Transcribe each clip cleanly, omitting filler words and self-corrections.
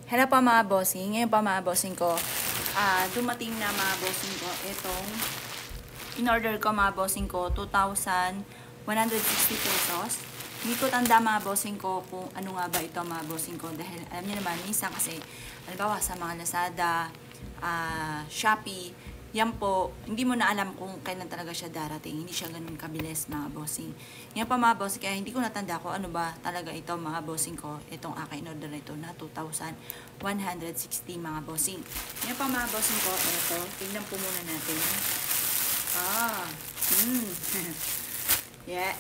Hello pa mga bossing. Ngayon pa mga bossing ko, dumating na mga bossing ko itong in-order ko mga bossing ko, 2,160 pesos. Hindi ko tanda mga bossing ko kung ano nga ba ito mga bossing ko. Dahil alam niyo naman, minsan kasi, halimbawa sa mga Lazada, Shopee, yan po, hindi mo na alam kung kailan talaga siya darating. Hindi siya ganun kabilis mga bossing. Yan pa mga bossing, kaya hindi ko natanda ko ano ba talaga ito mga bossing ko. Itong aking order na ito na 2,160 mga bossing. Yan pa mga bossing ko, ito, tingnan po muna natin. Yeah,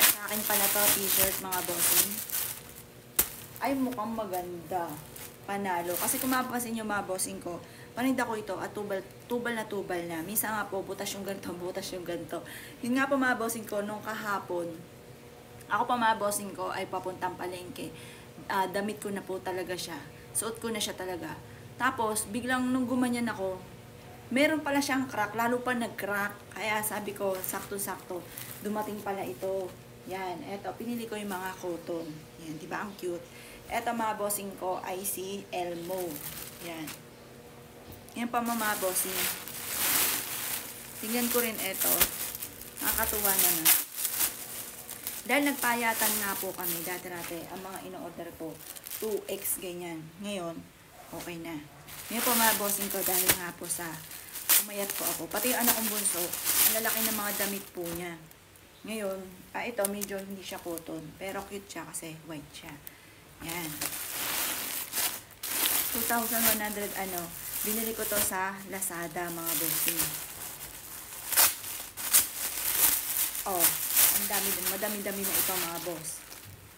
sa akin pala to, t-shirt mga bossing. Ay, mukhang maganda. Panalo. Kasi kung mapapasin yung mga bossing ko, paninda ko ito at tubal na. Minsan nga po, butas yung ganito. Yun nga po mga bossing ko, nung kahapon, ako pa mga bossing ko ay papuntang palengke. Damit ko na po talaga siya. Suot ko na siya talaga. Tapos, biglang nung gumanyan ako, meron pala siyang crack, lalo pa nag-crack. Kaya sabi ko, sakto-sakto, dumating pala ito. Yan, eto, pinili ko yung mga cotton. Yan, di ba ang cute? Eto mga bossing ko ay si Elmo. Yan. Yan pa mga bossing. Tingnan ko rin eto. Nakakatuwa naman. Dahil nagpayatan nga po kami, dati-dati, ang mga ino-order ko, 2X ganyan. Ngayon, okay na. Ngayon po mga bossing ko, dahil nga po sa umayat ko ako. Pati yung anak kong bunso, ang lalaki ng mga damit po niya. Ngayon, ito medyo hindi siya cotton, pero cute siya kasi white siya. Yan. 2,100 binili ko to sa Lazada mga bossing. Oh, ang dami din, madami-dami na ito mga boss.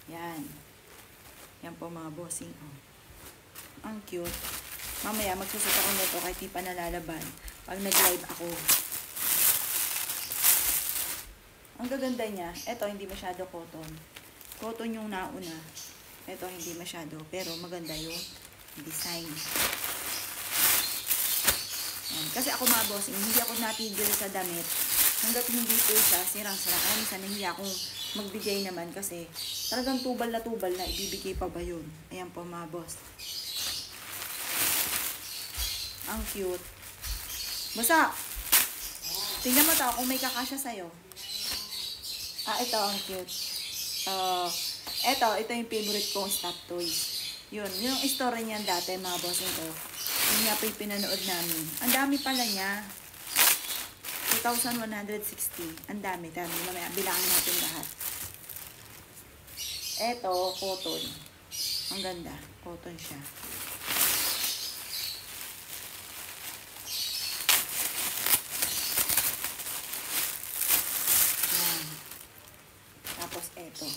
Yan. Yan po mga bossing. Oh. Ang cute. Mamaya magsusot ako nito kahit di pa nalalaban pag nag-live ako. Ang gaganda niya. Ito hindi masyado cotton. Cotton yung nauna. Ito hindi masyado, pero maganda yung design. Yan. Kasi ako mga bossing, hindi ako natigil sa damit hanggat hindi po siya sirang-sira. Kaya minsan nahiya akong magbigay naman kasi talagang tubal na ibibigay pa ba yun? Ayan po mga boss. Ang cute. Basta, tingnan mo to kung may kakasya sa'yo. Ito ang cute. Ito yung favorite kong stuffed toys. Yun, yung story niyan dati, mga bossing ko. Yun nga po yung pinanood namin. Ang dami pala niya. 2,160. Ang dami. Mamaya, bilangin natin lahat. Ito, cotton. Ang ganda. Cotton siya. Yan. Tapos, ito.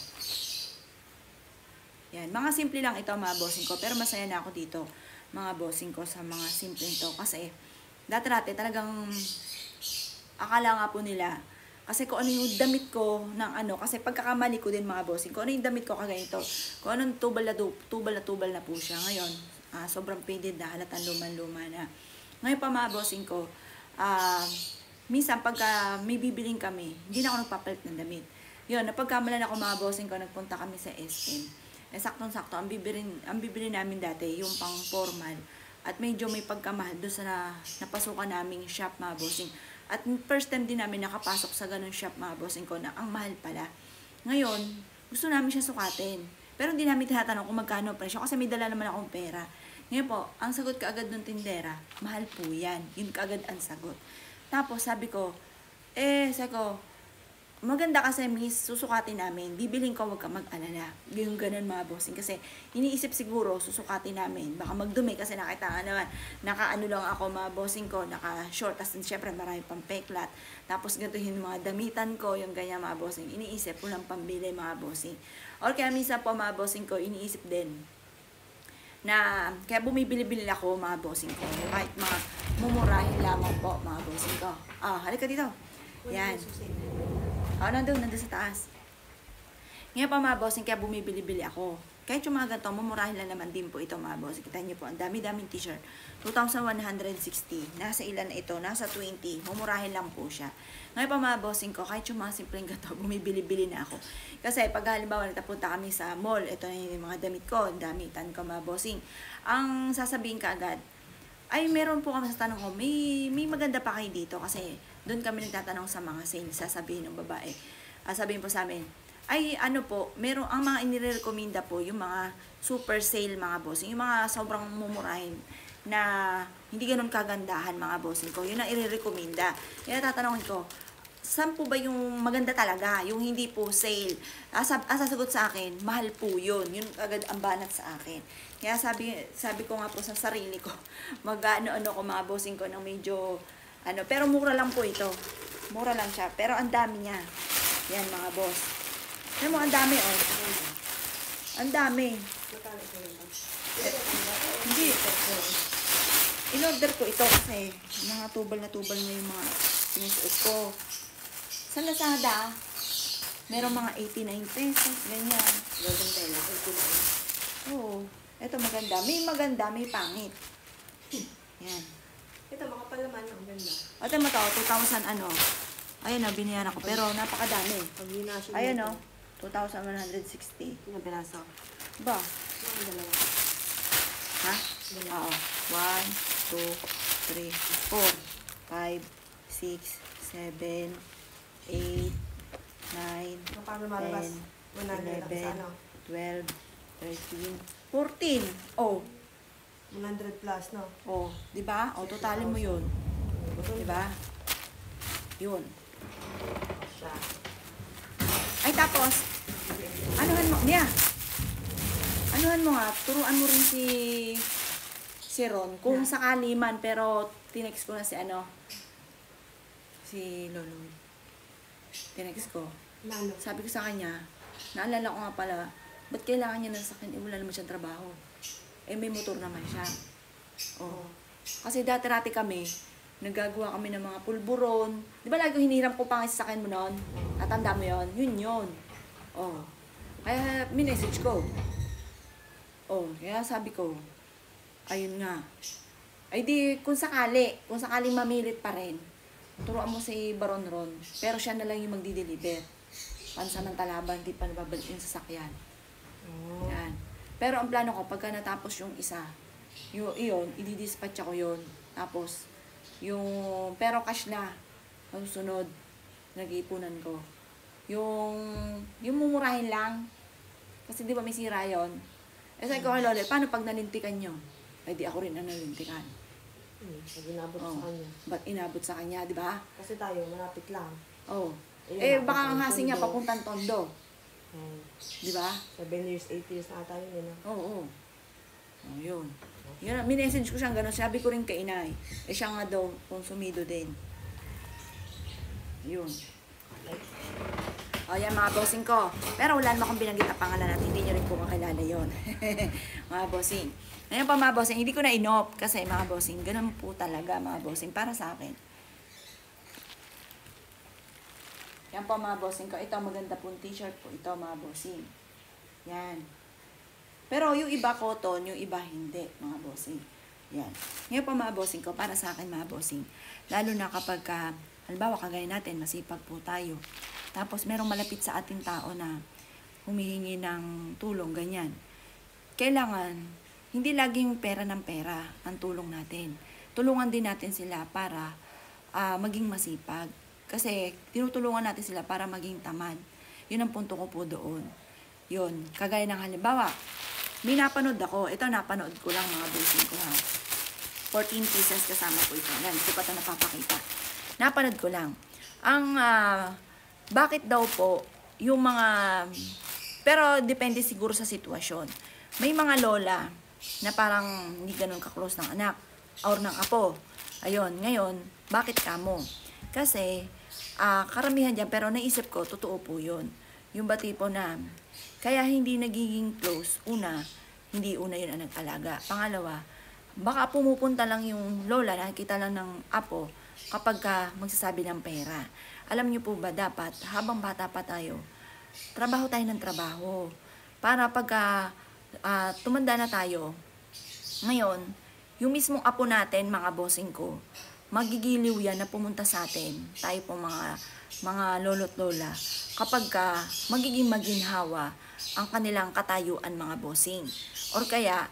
Yan, mga simple lang ito mga bossing ko, pero masaya na ako dito mga bossing ko sa mga simple ito kasi dati-dati talagang akala nga po nila kasi kung ano yung damit ko ng kasi pagkakamali ko din mga bossing ko, ano yung damit ko kaganito, kung anong tubal na po siya ngayon, sobrang faded na, halatang luman-luma na. Ngayon pa mga bossing ko, minsan pagka may bibiling kami, hindi na ako nagpapalit ng damit. Yun, napagkamalan ako mga bossing ko, nagpunta kami sa SM. Saktong-sakto, ang bibili namin dati, yung pang formal. At medyo may pagkamahal doon sa napasukan naming shop mga bossing. At first time din namin nakapasok sa ganun shop mga bossing ko na ang mahal pala. Ngayon, gusto namin siya sukatin. Pero hindi namin tinatanong kung magkano presyo kasi may dala naman akong pera. Ngayon po, ang sagot kaagad ng tindera, mahal po yan. Yun kaagad ang sagot. Tapos sabi ko, maganda kasi miss, susukatin namin. Bibiling ko, wag ka mag-alala. Yung ganun mga bossing. Kasi iniisip siguro, susukatin namin. Baka magdumi kasi nakita nga naman. Naka-ano lang ako mga bossing ko, naka-short. Tapos syempre marami pang peklat. Tapos ganito yung mga damitan ko, yung ganyan mga bossing. Iniisip ko lang pambili mga bossing. Or kaya minsan po mga bossing ko, iniisip din na kaya bumibili-bili ako mga bossing ko. Kahit mga mumurahin lamang po mga bossing ko. Halika dito. Yan. Nandun sa taas. Ngayon pa mga bossing, kaya bumibili-bili ako. Kahit yung mga ganito, mumurahin lang naman din po ito mga boss. Kita niyo po, ang dami-daming t-shirt. 2,160. Nasa ilan na ito? Nasa 20. Mumurahin lang po siya. Ngayon pa mga bossing ko, kahit yung mga simpleng ganito, bumibili-bili na ako. Kasi pag halimbawa natapunta kami sa mall, ito na yung mga damit ko, damitan ko mga bossing. Ang sasabihin ka agad, ay meron po kami sa tanong ko, may maganda pa kayo dito kasi doon kami nagtatanong sa mga sales, sasabihin ng babae. Sabihin po sa amin, ay ano po, meron ang mga inirekomenda po yung mga super sale mga bossing, yung mga sobrang mumurahin na hindi ganun kagandahan mga bossing ko, yun ang irerekomenda. Kaya tatanungin ko, saan po ba yung maganda talaga, yung hindi po sale? Sasagot sa akin, mahal po yun agad ang banat sa akin. Kaya sabi ko nga po sa sarili ko, mag-ano-ano ko mga bossing ko ng medyo, pero mura lang po ito. Mura lang siya, pero ang dami niya. Yan mga boss. Alam mo, ang dami, oh. Ang dami. Hindi. In-order ko ito kasi mga tubal na tubal na yung mga sinusuot ko. Sa Lazada, merong mga 89 pesos, ganyan. Gaganda lang, Oo. Ito maganda. May maganda, may pangit. Yan. ito, makapal naman, ang ganda. Ito mo to, 2,000 ano. Ayan na, binayan ako. Pero napakadami. Pag ginasyo Ayan o, 2,160. Yung piraso. Ba? Ang dalawa. Ha? Oo. 1, 2, 3, 4, 5, 6, 7, 8, 9, Yung paano malabas? 100 lang sa ano? 12, 13, 14. Oh. 100 plus, no? Oh, 'di ba? Oh, totalin mo 'yun. 'Di ba? 'Yun. Siya. Ay tapos anuhan mo, Mia. Anuhan mo nga, turuan mo rin si Ron kung sakali man, pero tinext ko na si Lolo. Tinext ko. Ano? Sabi ko sa kanya, naalala ko nga pala, ba't kailangan niya ng sakyan? Wala naman siyang trabaho. May motor naman siya. Oh. Kasi dati-rati kami, naggagawa kami ng mga pulburon. Di ba lagi hiniram ko pa nga sa sakyan mo noon? Natanda mo yon? Yun. Oh. Kaya minessage ko. Oh, kaya sabi ko, ayun nga. Ay di, kung sakaling mamilit pa rin, turuan mo si Baron Ron, pero siya na lang yung magdi-deliver. Pansamantala ba, hindi pa nababalik yung sasakyan. Oh. Yan. Pero ang plano ko, pagka natapos yung isa, yun, i-dispatch ako yun. Tapos, pero cash na, susunod, nag-iipunan ko. Yung mumurahin lang, kasi di ba may sira yun? Sabi ko kay Lola, paano pag nalintikan nyo? Ay di ako rin ang nalintikan. Pag inabot sa kanya. Ba't inabot sa kanya, di ba? Kasi tayo, malapit lang. Oh. Ayun, Baka ang hasi niya Tondo. papuntang Tondo. Di ba? 7 years, 8 years na tayo yun. Oo. Yun. Yun, minessage ko siyang gano'n. Sabi ko rin kay inay. Siya nga daw, konsumido din. Yun. Yan mga bossing ko. Pero wala naman akong binanggit na pangalan at hindi nyo rin po makilala yun. Mga bossing. Ngayon pa mga bossing, hindi ko na inop. Kasi mga bossing, ganun po talaga mga bossing para sa akin. Yan po mga bossing ko. Ito maganda pong t-shirt po. Ito mga bossing. Yan. Pero yung iba cotton, yung iba hindi, mga bossing. Yan. Ngayon po mga bossing ko, para sa akin mga bossing, lalo na kapag, halimbawa kagaya natin, masipag po tayo. Tapos merong malapit sa ating tao na humihingi ng tulong, ganyan. Kailangan, hindi laging pera ng pera ang tulong natin. Tulungan din natin sila para maging masipag. Kasi tinutulungan natin sila para maging tamad. Yun ang punto ko po doon. Yun, kagaya ng halimbawa, may napanood ako. Ito napanood ko lang mga bossing ko ha. 14 pieces kasama po ito. Yan, hindi ko pa ito napapakita. Napanood ko lang. Bakit daw po yung mga, pero depende siguro sa sitwasyon. May mga lola na parang hindi ganun ka-close ng anak or ng apo. Ayun, ngayon, bakit kamo? Kasi, karamihan dyan, pero naisip ko, totoo po yun. Yung ba tipo na, kaya hindi nagiging close, hindi una yun ang nag-alaga. Pangalawa, baka pumupunta lang yung lola, nakikita lang ng apo, kapag magsasabi ng pera. Alam niyo po ba, dapat, habang bata pa tayo, trabaho tayo ng trabaho. Para pagka tumanda na tayo. Ngayon, yung mismong apo natin, mga bossing ko, magigiliw yan na pumunta sa atin. Tayo po mga lolo't lola. Kapag magiging maginhawa ang kanilang katayuan, mga bossing. Or kaya,